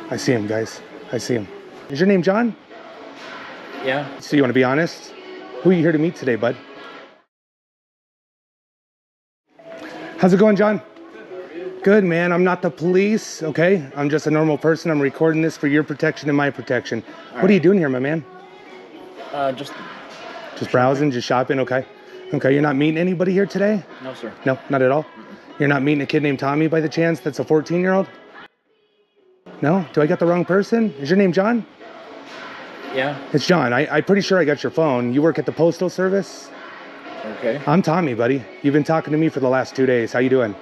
I see him, guys. I see him. Is your name John? Yeah. So you want to be honest? Who are you here to meet today, bud? How's it going, John? Good, man. I'm not the police, okay? I'm just a normal person. I'm recording this for your protection and my protection. What are you doing here, my man? Just browsing, just shopping, okay? Okay, you're not meeting anybody here today? No, sir. No, not at all? You're not meeting a kid named Tommy by the chance that's a 14-year-old? No? Do I got the wrong person? Is your name John? Yeah. It's John. I'm pretty sure I got your phone. You work at the Postal Service? Okay. I'm Tommy, buddy. You've been talking to me for the last 2 days. How you doing?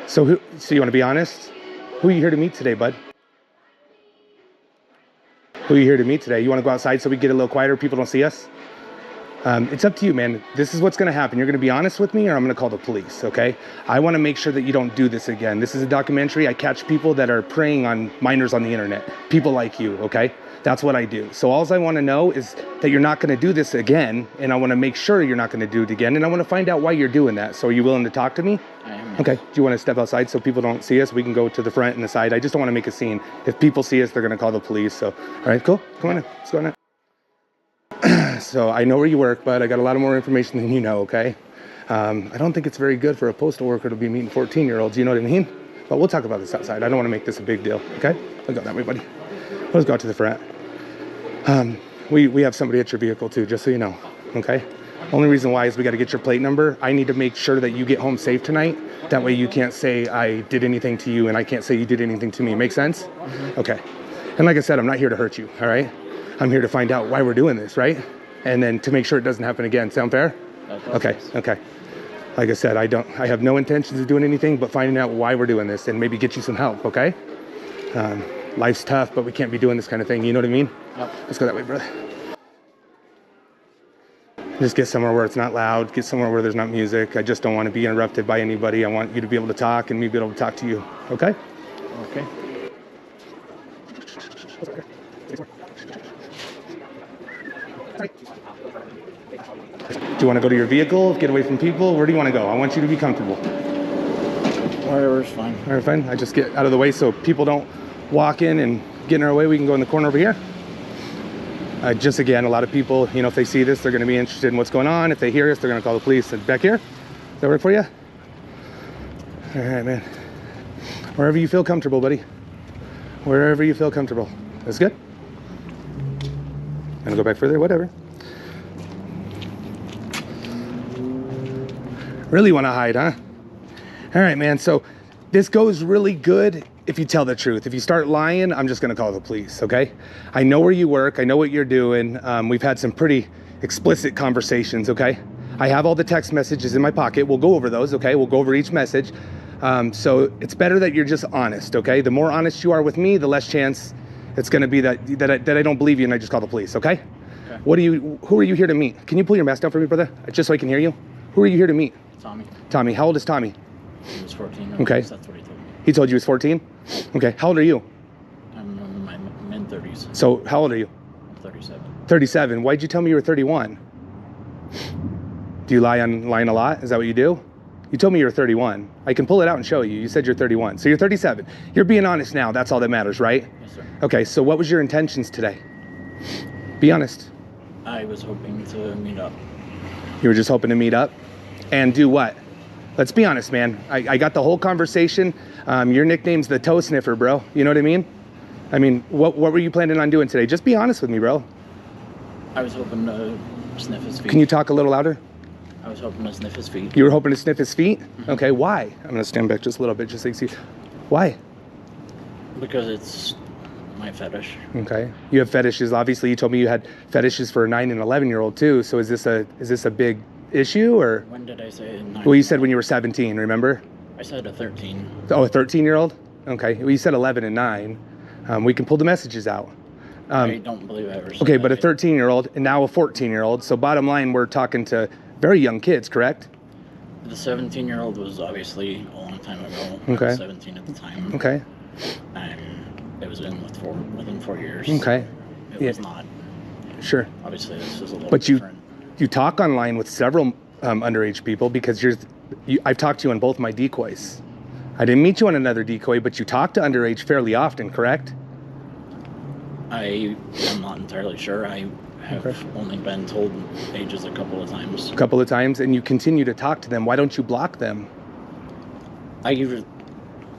So you want to be honest? Who are you here to meet today, bud? Who are you here to meet today? You want to go outside so we get a little quieter, people don't see us? It's up to you, man. This is what's going to happen. You're going to be honest with me or I'm going to call the police, okay? I want to make sure that you don't do this again. This is a documentary. I catch people that are preying on minors on the internet. People like you, okay? That's what I do. So all I want to know is that you're not going to do this again, and I want to make sure you're not going to do it again, and I want to find out why you're doing that. So are you willing to talk to me? I am. Okay. Do you want to step outside so people don't see us? We can go to the front and the side. I just don't want to make a scene. If people see us, they're going to call the police. So, all right, cool. Come on in. Let's go on in. So I know where you work, but I got a lot of more information than you know, okay? I don't think it's very good for a postal worker to be meeting 14-year-olds, you know what I mean? But we'll talk about this outside. I don't want to make this a big deal, okay? Let's go that way, buddy. Let's go out to the front. We have somebody at your vehicle too, just so you know, okay? Only reason why is we got to get your plate number. I need to make sure that you get home safe tonight. That way you can't say I did anything to you and I can't say you did anything to me. Make sense? Mm-hmm. Okay. And like I said, I'm not here to hurt you, all right? I'm here to find out why we're doing this, right? And then to make sure it doesn't happen again. Sound fair? Okay, okay. Like I said, I have no intentions of doing anything but finding out why we're doing this and maybe get you some help, okay? Life's tough, but we can't be doing this kind of thing. You know what I mean? Yep. Let's go that way, brother. Just get somewhere where it's not loud. Get somewhere where there's not music. I just don't want to be interrupted by anybody. I want you to be able to talk and me be able to talk to you. Okay? Okay. Do you want to go to your vehicle? Get away from people? Where do you want to go? I want you to be comfortable. Wherever's fine. All right, fine. I just get out of the way so people don't walk in and get in our way. We can go in the corner over here. Just again, a lot of people, you know, if they see this, they're going to be interested in what's going on. If they hear us, they're going to call the police. And back here, does that work for you? All right, man. Wherever you feel comfortable, buddy. Wherever you feel comfortable. That's good. Gonna go back further, whatever. Really want to hide, huh? All right, man. So this goes really good if you tell the truth. If you start lying, I'm just going to call the police, okay? I know where you work. I know what you're doing. We've had some pretty explicit conversations, okay? I have all the text messages in my pocket. We'll go over those, okay? We'll go over each message. So it's better that you're just honest, okay? The more honest you are with me, the less chance it's going to be that I don't believe you and I just call the police, okay? Okay. Who are you here to meet? Can you pull your mask down for me, brother? Just so I can hear you. Who are you here to meet? Tommy. Tommy. How old is Tommy? He was 14. Okay. That's what he told me. He told you he was 14? Okay. How old are you? I'm in my mid-30s. So how old are you? I'm 37. 37. Why'd you tell me you were 31? Do you lie online a lot? Is that what you do? You told me you were 31. I can pull it out and show you. You said you're 31. So you're 37. You're being honest now. That's all that matters, right? Yes, sir. Okay. So what was your intentions today? Be honest. I was hoping to meet up. You were just hoping to meet up? And do what? Let's be honest, man. I got the whole conversation. Your nickname's the toe sniffer, bro. You know what I mean? I mean, what were you planning on doing today? Just be honest with me, bro. I was hoping to sniff his feet. Can you talk a little louder? I was hoping to sniff his feet. You were hoping to sniff his feet? Mm-hmm. Okay, why? I'm gonna stand back just a little bit just so you can see. Why? Because it's my fetish. Okay. You have fetishes. Obviously, you told me you had fetishes for a 9 and 11-year-old too. So is this a big issue or? When did I say 9? Well, you said when you were 17, remember? I said a 13. Oh, a 13-year-old? Okay. Well, you said 11 and 9. We can pull the messages out. I don't believe I ever said okay, that. but a 13-year-old and now a 14-year-old. So bottom line, we're talking to very young kids, correct? The 17-year-old was obviously a long time ago. Okay. I was 17 at the time. Okay. And it was within 4 years. Okay. It was not. Sure. Obviously, this is a little but different. You talk online with several underage people because I've talked to you on both my decoys. I didn't meet you on another decoy, but you talk to underage fairly often, correct? I am not entirely sure. I have only been told ages a couple of times. A couple of times, and you continue to talk to them. Why don't you block them?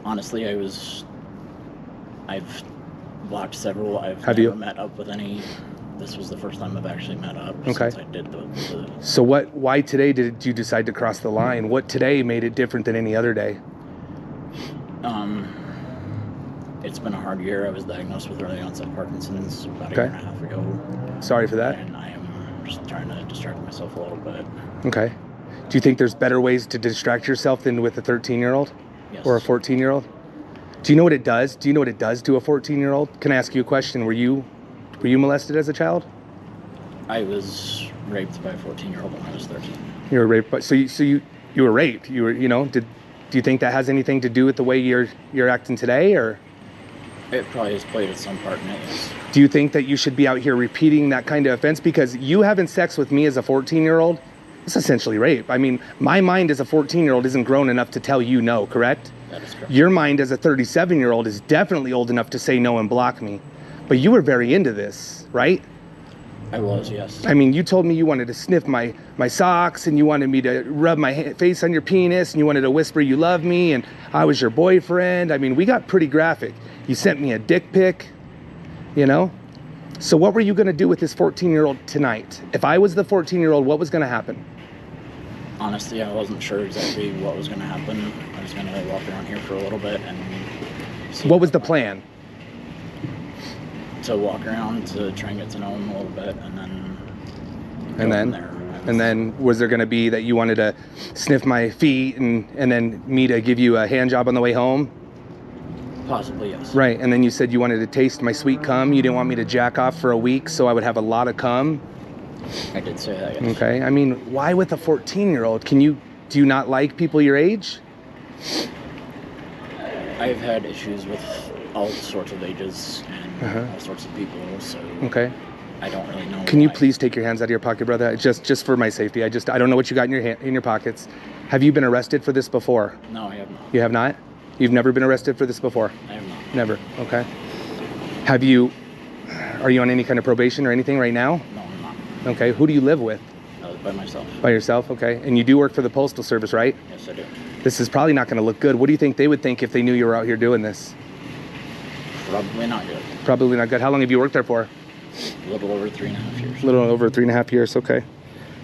Honestly, I've blocked several. I've Have never you? met up with any. This was the first time I've actually met up Okay. since I did the So why today did you decide to cross the line? What today made it different than any other day? It's been a hard year. I was diagnosed with early onset Parkinson's about a Okay. year and a half ago. Sorry for that. And I am just trying to distract myself a little bit. Okay. Do you think there's better ways to distract yourself than with a 13-year-old Yes. or a 14-year-old? Do you know what it does? Do you know what it does to a 14-year-old? Can I ask you a question? Were you molested as a child? I was raped by a 14-year-old when I was 13. You were raped, but so you were raped. You were, do you think that has anything to do with the way you're acting today, or? It probably has played some part in it, yes. Do you think that you should be out here repeating that kind of offense? Because you having sex with me as a 14-year-old, it's essentially rape. I mean, my mind as a 14-year-old isn't grown enough to tell you no, correct? That is correct. Your mind as a 37-year-old is definitely old enough to say no and block me. But you were very into this, right? I was, yes. I mean, you told me you wanted to sniff my socks, and you wanted me to rub my face on your penis, and you wanted to whisper you love me, and I was your boyfriend. I mean, we got pretty graphic. You sent me a dick pic, you know? So what were you gonna do with this 14-year-old tonight? If I was the 14-year-old, what was gonna happen? Honestly, I wasn't sure exactly what was going to happen. I was going to walk around here for a little bit and see. What was the plan? To walk around to try and get to know him a little bit, and then And go then? from there. And then was there gonna be that you wanted to sniff my feet and then me to give you a hand job on the way home? Possibly, yes. Right, and then you said you wanted to taste my sweet cum. You didn't want me to jack off for a week so I would have a lot of cum. I did say that, yes. Okay, I mean, why with a 14-year-old? Do you not like people your age? I've had issues with all sorts of ages and all sorts of people, so Okay. I don't really know. Can you why. please take your hands out of your pocket, brother? Just for my safety. I don't know what you got in your pockets. Have you been arrested for this before? No, I have not. You have not? You've never been arrested for this before? I have not. Never. Okay. Are you on any kind of probation or anything right now? No, I'm not. Okay. Who do you live with? I was by myself. By yourself? Okay. And you do work for the Postal Service, right? Yes, I do. This is probably not going to look good. What do you think they would think if they knew you were out here doing this? Probably not good. Probably not good. How long have you worked there for? A little over 3.5 years. A little over 3.5 years. Okay.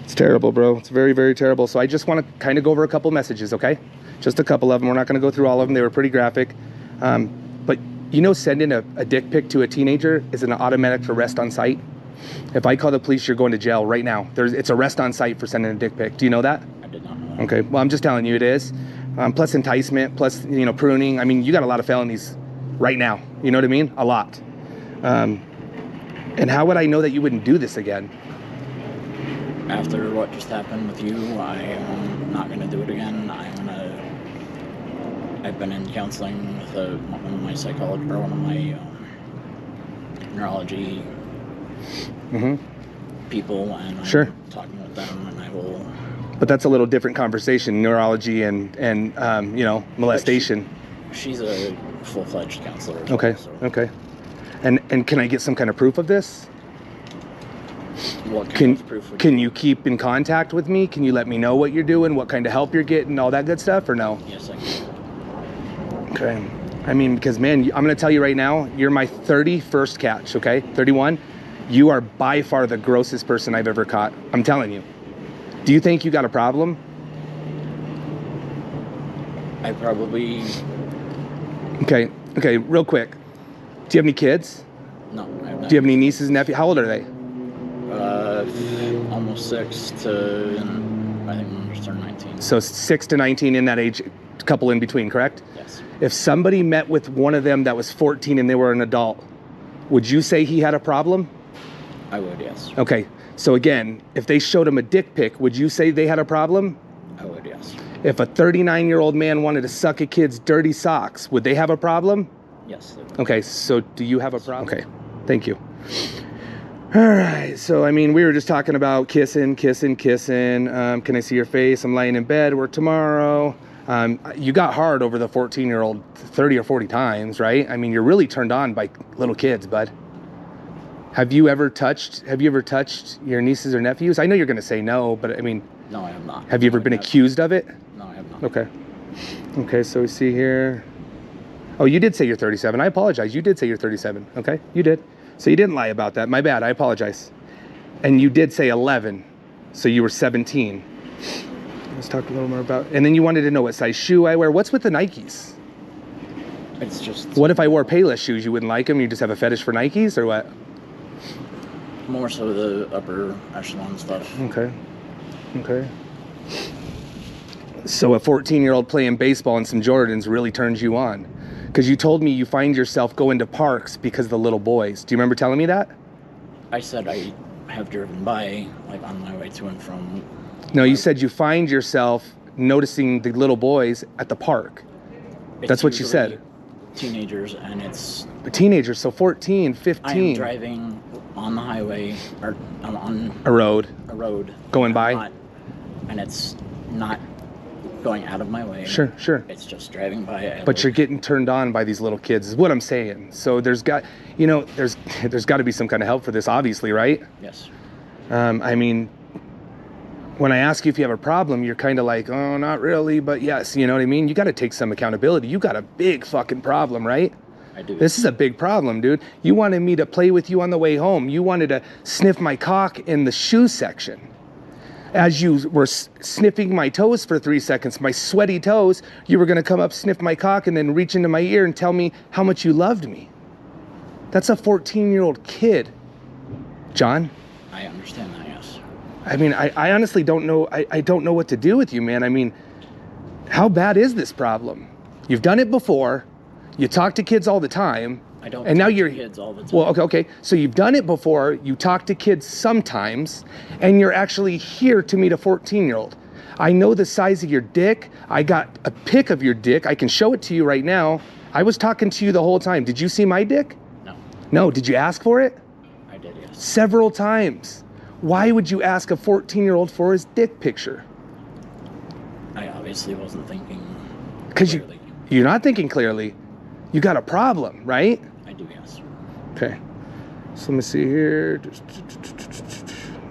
It's terrible, bro. It's very, very terrible. So I just want to kind of go over a couple messages, okay? Just a couple of them. We're not going to go through all of them. They were pretty graphic. But sending a dick pic to a teenager is an automatic arrest on site. If I call the police, you're going to jail right now. It's arrest on site for sending a dick pic. Do you know that? I did not know that. Okay. Well, I'm just telling you it is. Plus enticement, plus, pruning. I mean, you got a lot of felonies right now. You know what I mean? A lot. And how would I know that you wouldn't do this again? After what just happened with you, I am not going to do it again. I've been in counseling with one of my neurology people, and I'm talking with them, and I will. But that's a little different conversation, neurology and molestation. She's a full-fledged counselor. As Okay. well, so Okay. And can I get some kind of proof of this? what kind of proof would Can you keep in contact with me? Can you let me know what you're doing, what kind of help you're getting, all that good stuff, or no? Yes, I can. Okay. I mean, because, man, I'm going to tell you right now, you're my 31st catch, okay? 31. You are by far the grossest person I've ever caught. I'm telling you. Do you think you got a problem? I probably. Okay. Okay, real quick. Do you have any kids? No, I have not. Do you have any nieces and nephews? How old are they? Almost 6 to, I think I'm just turned 19. So 6 to 19 in that age, couple in between, correct? Yes. If somebody met with one of them that was 14 and they were an adult, would you say he had a problem? I would, yes. Okay, so again, if they showed him a dick pic, would you say they had a problem? I would, yes. If a 39-year-old man wanted to suck a kid's dirty socks, would they have a problem? Yes. Okay, so do you have a problem? Okay, thank you. All right, so I mean, we were just talking about kissing. Can I see your face? I'm laying in bed. Work tomorrow. You got hard over the 14-year-old 30 or 40 times, right? I mean, you're really turned on by little kids, bud. Have you ever touched your nieces or nephews? I know you're going to say no, but I mean... No, I have not. Have you ever been accused of it? No, I have not. Okay. Okay, so we see here... Oh, you did say you're 37. I apologize. You did say you're 37. Okay, you did. So you didn't lie about that. My bad. I apologize. And you did say 11. So you were 17. Let's talk a little more about... And then you wanted to know what size shoe I wear. What's with the Nikes? It's just... What if I wore Payless shoes? You wouldn't like them? You just have a fetish for Nikes or what? More so the upper echelon stuff. Okay. Okay. So a 14-year-old playing baseball in some Jordans really turns you on? Because you told me you find yourself going to parks because of the little boys. Do you remember telling me that? I said I have driven by, like, on my way to and from... No, you said you find yourself noticing the little boys at the park. That's what you said. Teenagers, and it's... Teenagers, so 14, 15. I am driving on the highway, or I'm on... A road. A road. Going by? And it's not going out of my way. Sure, sure. It's just driving by. But you're getting turned on by these little kids, is what I'm saying. So there's got, you know, there's got to be some kind of help for this, obviously, right? Yes. I mean, when I ask you if you have a problem, you're kind of like, oh, not really, but yes, you know what I mean? You got to take some accountability. You got a big fucking problem, right? I do. This is a big problem, dude. You wanted me to play with you on the way home. You wanted to sniff my cock in the shoe section. As you were sniffing my toes for 3 seconds, my sweaty toes, you were going to come up, sniff my cock, and then reach into my ear and tell me how much you loved me. That's a 14-year-old kid, John. I understand that, yes. I mean, I honestly don't know. I don't know what to do with you, man. I mean, how bad is this problem? You've done it before. You talk to kids all the time. I don't and now talk you're to kids all the time. Well, okay. So you've done it before. You talk to kids sometimes, and you're actually here to meet a 14-year-old. I know the size of your dick. I got a pic of your dick. I can show it to you right now. I was talking to you the whole time. Did you see my dick? No. No. Did you ask for it? I did, yes. Several times. Why would you ask a 14-year-old for his dick picture? I obviously wasn't thinking Because clearly. you're not thinking clearly. You got a problem, right? I do, yes. Okay. So let me see here.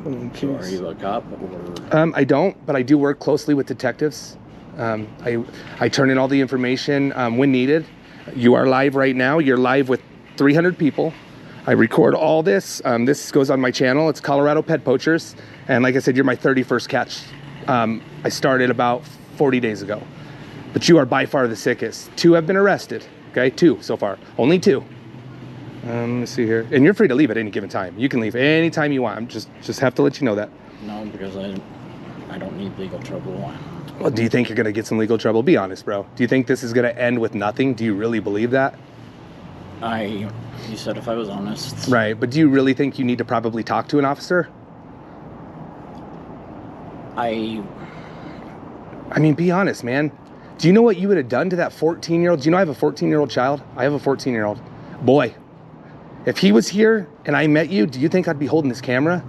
So are you a cop or? I don't, but I do work closely with detectives. I turn in all the information when needed. You are live right now. You're live with 300 people. I record all this. This goes on my channel. It's Colorado Pet Poachers. And like I said, you're my 31st catch. I started about 40 days ago. But you are by far the sickest. 2 have been arrested. Okay, 2 so far. Only 2. Let me see here. And you're free to leave at any given time. You can leave anytime you want. I'm just have to let you know that. No, because I don't need legal trouble. Well, do you think you're going to get some legal trouble? Be honest, bro. Do you think this is going to end with nothing? Do you really believe that? You said if I was honest. Right, but do you really think you need to probably talk to an officer? I mean, be honest, man. Do you know what you would have done to that 14-year-old? Do you know I have a 14-year-old child? I have a 14-year-old boy. If he was here and I met you, do you think I'd be holding this camera?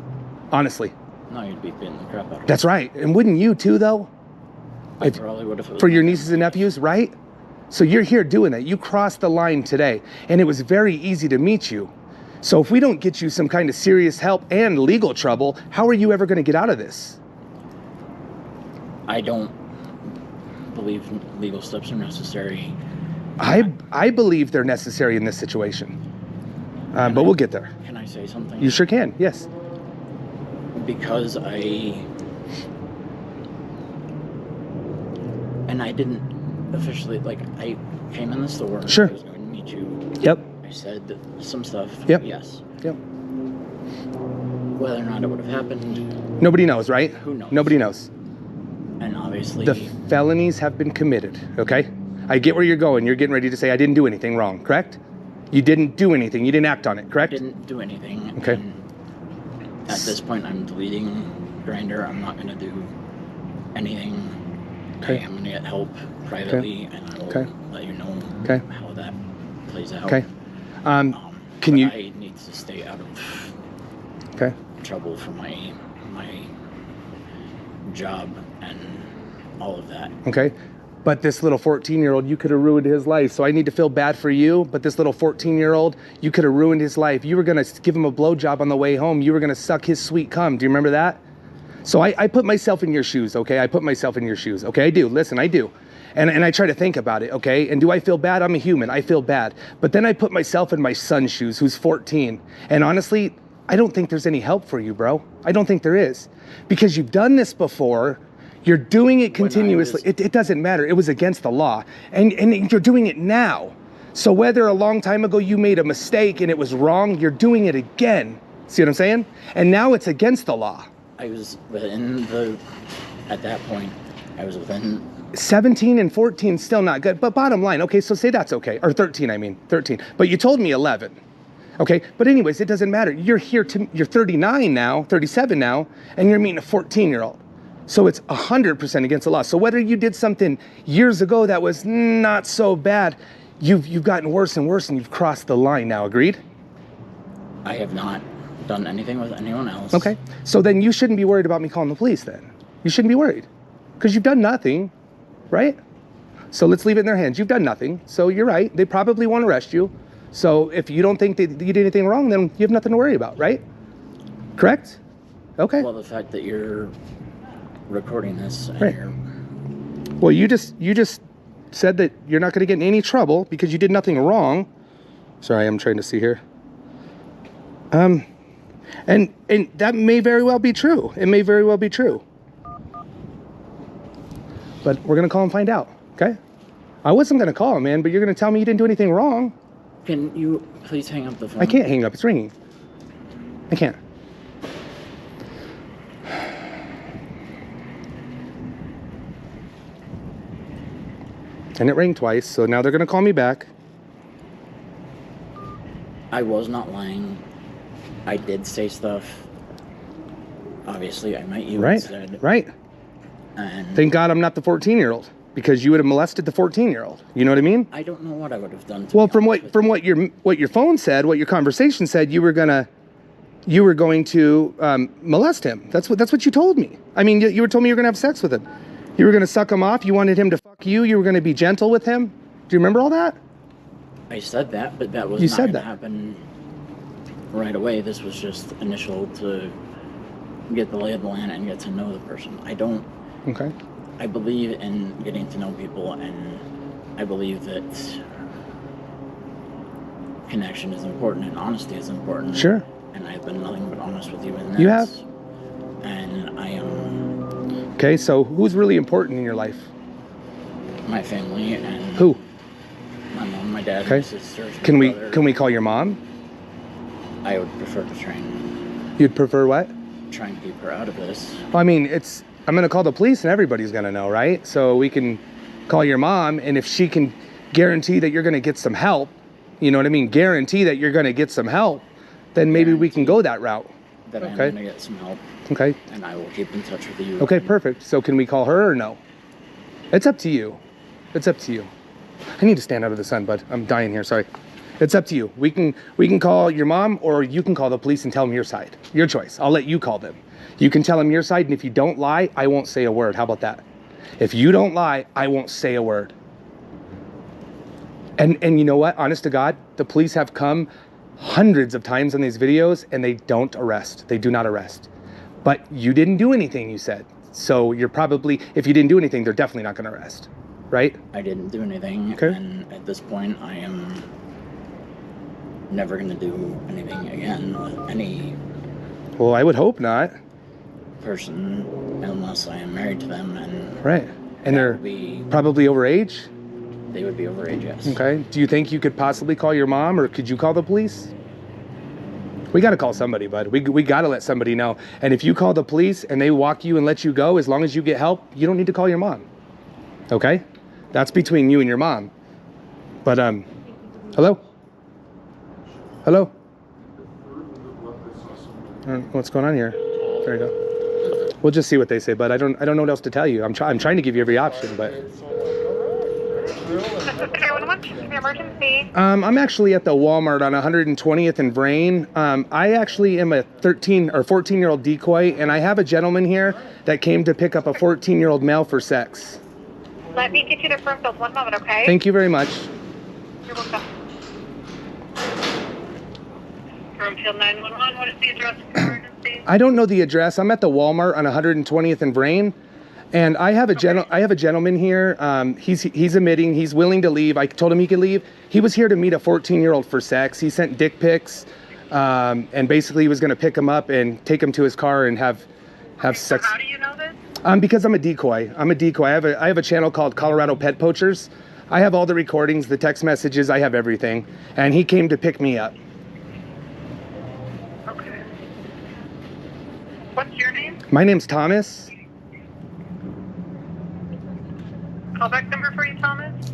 Honestly. No, you'd be beating the crap out of me. That's right. And wouldn't you too, though? I probably would if it was for your nieces and nephews, right? So you're here doing that. You crossed the line today, and it was very easy to meet you. So if we don't get you some kind of serious help and legal trouble, how are you ever going to get out of this? I don't believe legal steps are necessary. I believe they're necessary in this situation. But we'll get there. Can I say something? You sure can, yes. Because I didn't officially, like, I came in the store. Sure. I was going to meet you. Yep. I said some stuff. Yep. Yes. Yep. Whether or not it would have happened. Nobody knows, right? Who knows? Nobody knows. And obviously. The felonies have been committed, okay? I get where you're going. You're getting ready to say I didn't do anything wrong, correct? You didn't do anything. You didn't act on it, correct? I didn't do anything. Okay. And at this point, I'm deleting Grindr. I'm not going to do anything. Okay. I'm going to get help privately, and I will let you know how that plays out. Okay. Can you? I need to stay out of trouble for my job and all of that. Okay. but this little 14-year-old, you could have ruined his life. So I need to feel bad for you, but this little 14-year-old, you could have ruined his life. You were gonna give him a blowjob on the way home. You were gonna suck his sweet cum. Do you remember that? So I put myself in your shoes, okay? I put myself in your shoes, okay? I do, listen, I do. And I try to think about it, okay? And do I feel bad? I'm a human, I feel bad. But then I put myself in my son's shoes, who's 14. And honestly, I don't think there's any help for you, bro. I don't think there is. Because you've done this before, you're doing it continuously. It doesn't matter, it was against the law. And you're doing it now. So whether a long time ago you made a mistake and it was wrong, you're doing it again. See what I'm saying? And now it's against the law. I was within at that point, I was within 17 and 14 still not good, but bottom line, okay, so say that's okay, or 13, I mean 13, but you told me 11, okay, but anyways, it doesn't matter. You're here you're 39 now, 37 now, and you're meeting a 14-year-old, so it's 100% against the law. So whether you did something years ago that was not so bad, you've gotten worse and worse, and you've crossed the line now. Agreed? I have not done anything with anyone else. Okay, so then you shouldn't be worried about me calling the police then. You shouldn't be worried, because you've done nothing. Right? So let's leave it in their hands. You've done nothing. So you're right. They probably won't arrest you. So if you don't think that you did anything wrong, then you have nothing to worry about, right? Correct? Okay. Well, the fact that you're recording this and right. Well, you just said that you're not going to get in any trouble because you did nothing wrong. Sorry, I'm trying to see here. And that may very well be true. It may very well be true. But we're going to call and find out, okay? I wasn't going to call him, man, but you're going to tell me you didn't do anything wrong. Can you please hang up the phone? I can't hang up. It's ringing. I can't. And it rang twice, so now they're going to call me back. I was not lying. I did say stuff. Obviously, I met you instead. Right. And thank God I'm not the 14-year-old, because you would have molested the 14-year-old. You know what I mean? I don't know what I would have done. Well, from what your phone said, what your conversation said, you were going to molest him. That's what you told me. I mean, you were told me you were going to have sex with him. You were going to suck him off. You wanted him to fuck you. You were going to be gentle with him. Do you remember all that? I said that, but that was not going to happen right away. This was just initial to get the lay of the land and get to know the person. Okay. I believe in getting to know people, and I believe that connection is important and honesty is important. Sure. And I've been nothing but honest with you in this. You have? And I am. Okay, so who's really important in your life? My family and. Who? My mom, my dad, okay. my sisters. Can we call your mom? I would prefer to try and. You'd prefer what? Try and keep her out of this. Well, I mean, I'm going to call the police and everybody's going to know, right? So we can call your mom, and if she can guarantee that you're going to get some help, you know what I mean? Guarantee that you're going to get some help, then maybe we can go that route. That I'm going to get some help. Okay. And I will keep in touch with you. Okay, perfect. So can we call her or no? It's up to you. It's up to you. I need to stand out of the sun, bud. I'm dying here, sorry. It's up to you. We can call your mom, or you can call the police and tell them your side. Your choice. I'll let you call them. You can tell them your side, and if you don't lie, I won't say a word. How about that? If you don't lie, I won't say a word. And you know what? Honest to God, the police have come hundreds of times on these videos, and they don't arrest. They do not arrest. But you didn't do anything, you said. So you're probably, if you didn't do anything, they're definitely not going to arrest. Right? I didn't do anything. Okay. And at this point, I am never going to do anything again with any. Well, I would hope not. Person, unless I am married to them, and right, and they're probably over age. They would be over age, yes. Okay. Do you think you could possibly call your mom, or could you call the police? We got to call somebody, bud. We got to let somebody know. And if you call the police and they walk you and let you go, as long as you get help, you don't need to call your mom. Okay? That's between you and your mom. But hello? Hello? What's going on here? There you go. We'll just see what they say, but I don't know what else to tell you. I'm trying to give you every option, but. Emergency. I'm actually at the Walmart on 120th and Vrain. I actually am a 13 or 14-year-old decoy, and I have a gentleman here that came to pick up a 14-year-old male for sex. Let me get you the firm field. One moment, okay? Thank you very much. You're welcome. Firm field 911. What is the address of the emergency? I don't know the address. I'm at the Walmart on 120th and Vrain. And I have a gentleman here. He's admitting he's willing to leave. I told him he could leave. He was here to meet a 14-year-old for sex. He sent dick pics, and basically he was going to pick him up and take him to his car and have sex. How do you know this? Because I'm a decoy. I'm a decoy. I have a channel called Colorado Pet Poachers. I have all the recordings, the text messages. I have everything. And he came to pick me up. Okay. What's your name? My name's Thomas. Callback number for you, Thomas?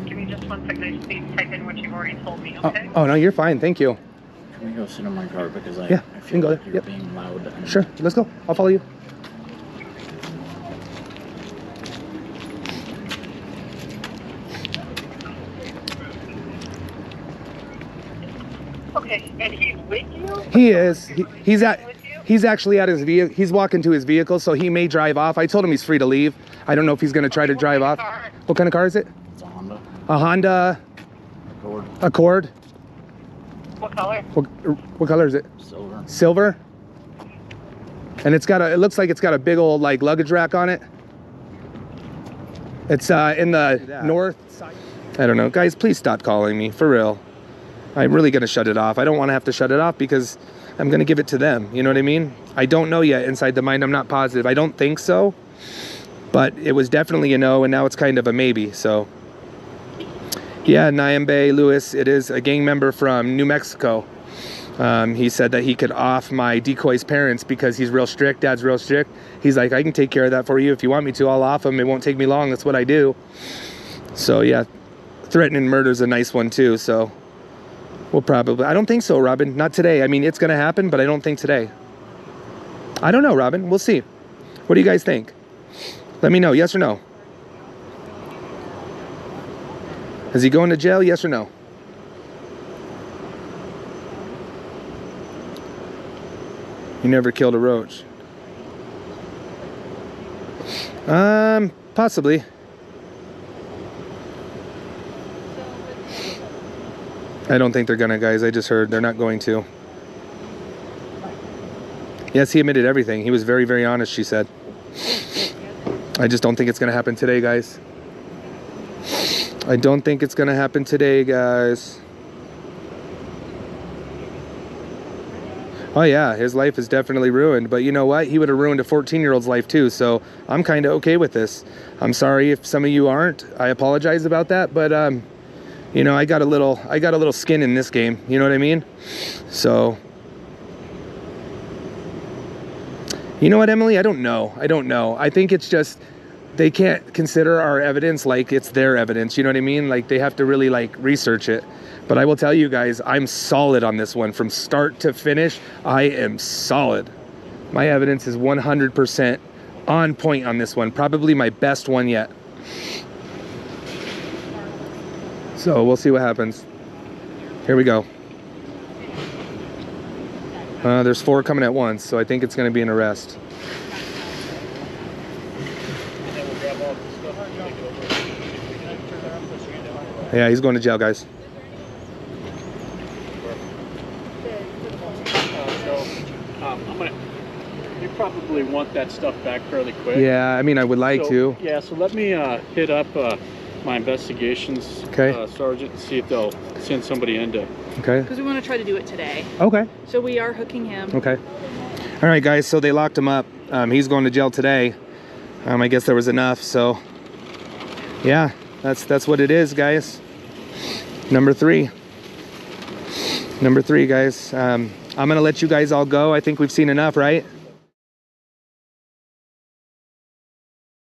Give me just 1 second. I just need to type in what you've already told me, okay? Oh no, you're fine. Thank you. Can we go sit in my car because I Yeah, feel you can go like there. you're Yep. being loud. And Sure, let's go. I'll follow you. Okay, and he's with you? He is. He's With you? He's actually at his vehicle. He's walking to his vehicle, so he may drive off. I told him he's free to leave. I don't know if he's going to try to drive off. What kind of car is it? It's a Honda A Honda Accord. Accord. What color? What color is it? Silver. Silver. And it's got a. It looks like it's got a big old like luggage rack on it. It's in the north side. I don't know, guys. Please stop calling me for real. I'm really gonna shut it off. I don't want to have to shut it off because I'm gonna give it to them. You know what I mean? I don't know yet inside the mind. I'm not positive. I don't think so, but it was definitely a no, and now it's kind of a maybe. So, yeah, Nyambe Lewis. It is a gang member from New Mexico. He said that he could off my decoy's parents because he's real strict. Dad's real strict. He's like, I can take care of that for you if you want me to. I'll off him. It won't take me long. That's what I do. So yeah, threatening murder is a nice one too. So. Well, probably. I don't think so, Robin. Not today. I mean, it's going to happen, but I don't think today. I don't know, Robin. We'll see. What do you guys think? Let me know. Yes or no? Is he going to jail? Yes or no? You never killed a roach. Possibly. I don't think they're gonna, guys. I just heard they're not going to. Yes, he admitted everything. He was very, very honest, she said. I just don't think it's gonna happen today, guys. I don't think it's gonna happen today, guys. Oh yeah, his life is definitely ruined. But you know what? He would have ruined a 14-year-old's life too. So I'm kind of okay with this. I'm sorry if some of you aren't. I apologize about that. But you know, I got a little skin in this game. You know what I mean? So, you know what, Emily? I don't know. I think it's just they can't consider our evidence like it's their evidence. You know what I mean? Like they have to really like research it. But I will tell you guys, I'm solid on this one from start to finish. I am solid. My evidence is 100% on point on this one. Probably my best one yet. So we'll see what happens. Here we go. There's 4 coming at once, so I think it's going to be an arrest. Yeah, he's going to jail, guys. You probably want that stuff back fairly quick. Yeah, I mean, I would like to. Yeah, so let me hit up my investigations sergeant and see if they'll send somebody in to. Okay. Because we want to try to do it today. Okay. So we are hooking him. Okay. All right, guys. So they locked him up. He's going to jail today. I guess there was enough. So yeah, that's what it is, guys. Number 3, guys. I'm gonna let you guys all go. I think we've seen enough, right?